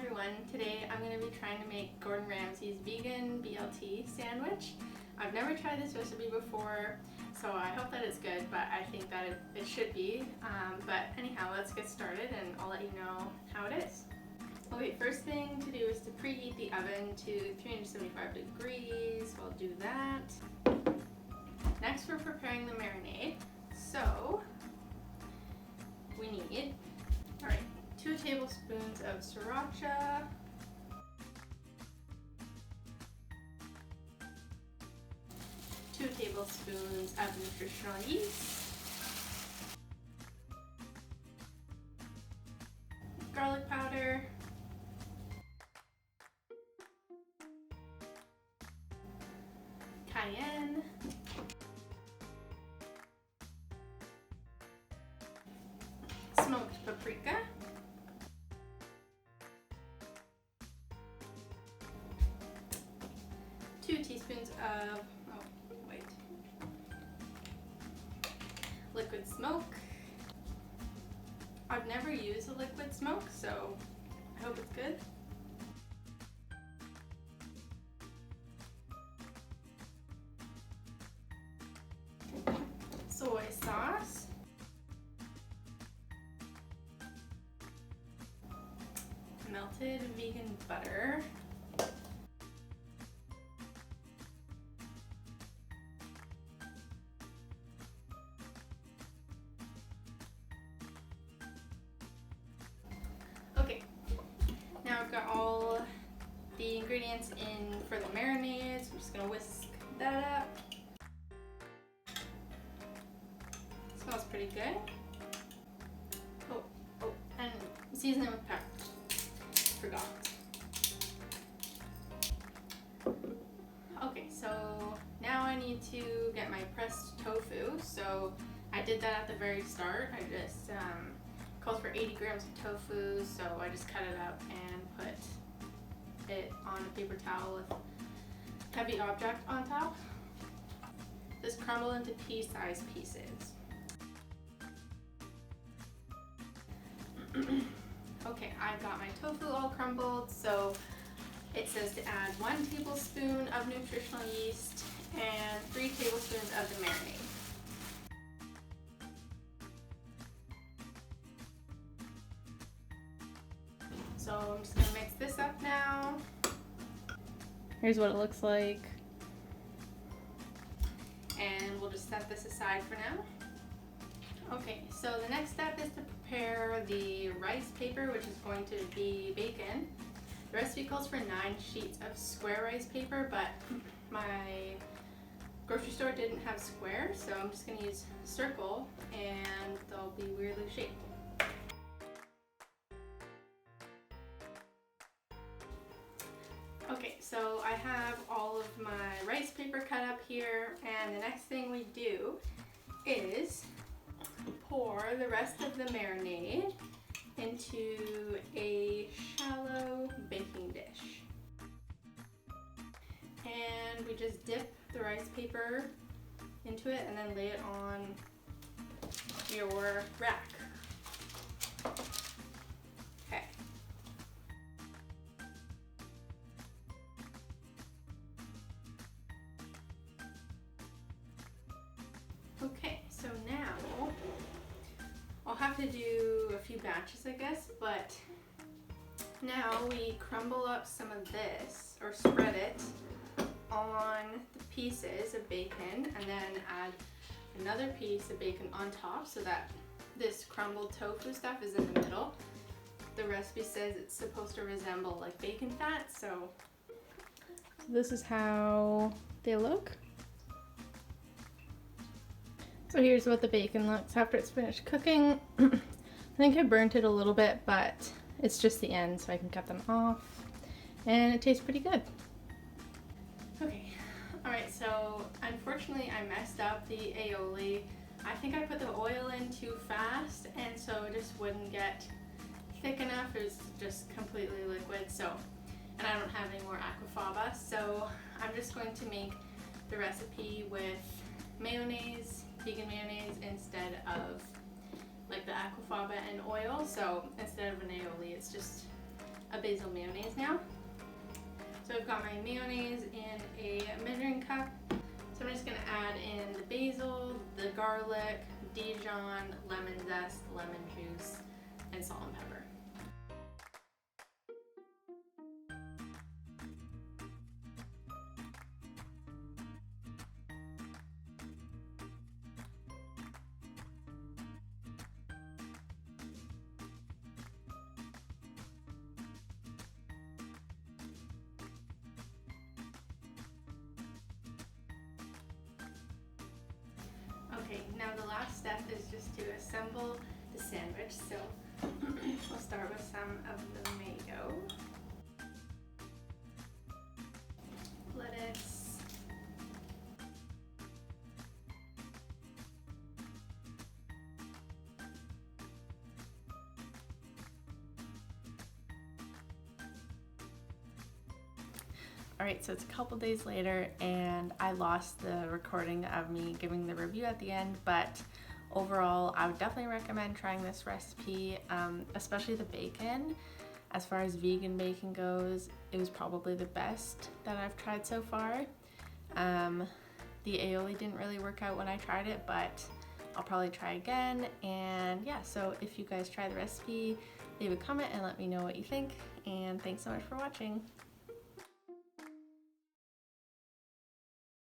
everyone. Today I'm going to be trying to make Gordon Ramsay's vegan BLT sandwich. I've never tried this recipe before, so I hope that it's good, but I think that it should be. But anyhow, let's get started and I'll let you know how it is. Okay, first thing to do is to preheat the oven to 375 degrees. We'll do that. Next, we're preparing the marinade. So we need, 2 tablespoons of sriracha, 2 tablespoons of nutritional yeast, garlic powder, cayenne, smoked paprika, 2 teaspoons of liquid smoke. I've never used a liquid smoke, so I hope it's good. Soy sauce, melted vegan butter, okay, now I've got all the ingredients in for the marinade, so I'm just going to whisk that up. Smells pretty good. Oh, and season it with pepper. Forgot. Okay, so now I need to get my pressed tofu. So I did that at the very start. I just calls for 80 grams of tofu, so I just cut it up and put it on a paper towel with heavy object on top. Just crumble into pea-sized pieces. Okay, I've got my tofu all crumbled, so it says to add 1 tablespoon of nutritional yeast and 3 tablespoons of the marinade. So I'm just going to mix this up now. Here's what it looks like. And we'll just set this aside for now. Okay, so the next step is to prepare the rice paper, which is going to be bacon. The recipe calls for 9 sheets of square rice paper, but my grocery store didn't have square, so I'm just going to use circle and they'll be weirdly shaped. Okay, so I have all of my rice paper cut up here, and the next thing we do is pour the rest of the marinade into a shallow baking dish. And we just dip the rice paper into it and then lay it on your rack. Okay. Okay, so now I'll have to do a few batches, I guess, but now we crumble up some of this, or spread it on the pieces of bacon, and then add another piece of bacon on top so that this crumbled tofu stuff is in the middle. The recipe says it's supposed to resemble like bacon fat, so this is how they look. So here's what the bacon looks after it's finished cooking. I think I burnt it a little bit, but it's just the end, so I can cut them off. And it tastes pretty good. Okay, alright, so unfortunately I messed up the aioli. I think I put the oil in too fast, and so it just wouldn't get thick enough. It was just completely liquid, so, and I don't have any more aquafaba, so I'm just going to make the recipe with mayonnaise, vegan mayonnaise, instead of like the aquafaba and oil. So instead of an aioli, it's just a basil mayonnaise now. So I've got my mayonnaise in a measuring cup. So I'm just gonna add in the basil, the garlic, Dijon, lemon zest, lemon juice, and salt and pepper. Okay, now the last step is just to assemble the sandwich. So we'll start with some of the mayo, lettuce, Alright, so it's a couple days later and I lost the recording of me giving the review at the end, but overall I would definitely recommend trying this recipe, especially the bacon. As far as vegan bacon goes, it was probably the best that I've tried so far. The aioli didn't really work out when I tried it, but I'll probably try again. And yeah, so if you guys try the recipe, leave a comment and let me know what you think. And thanks so much for watching.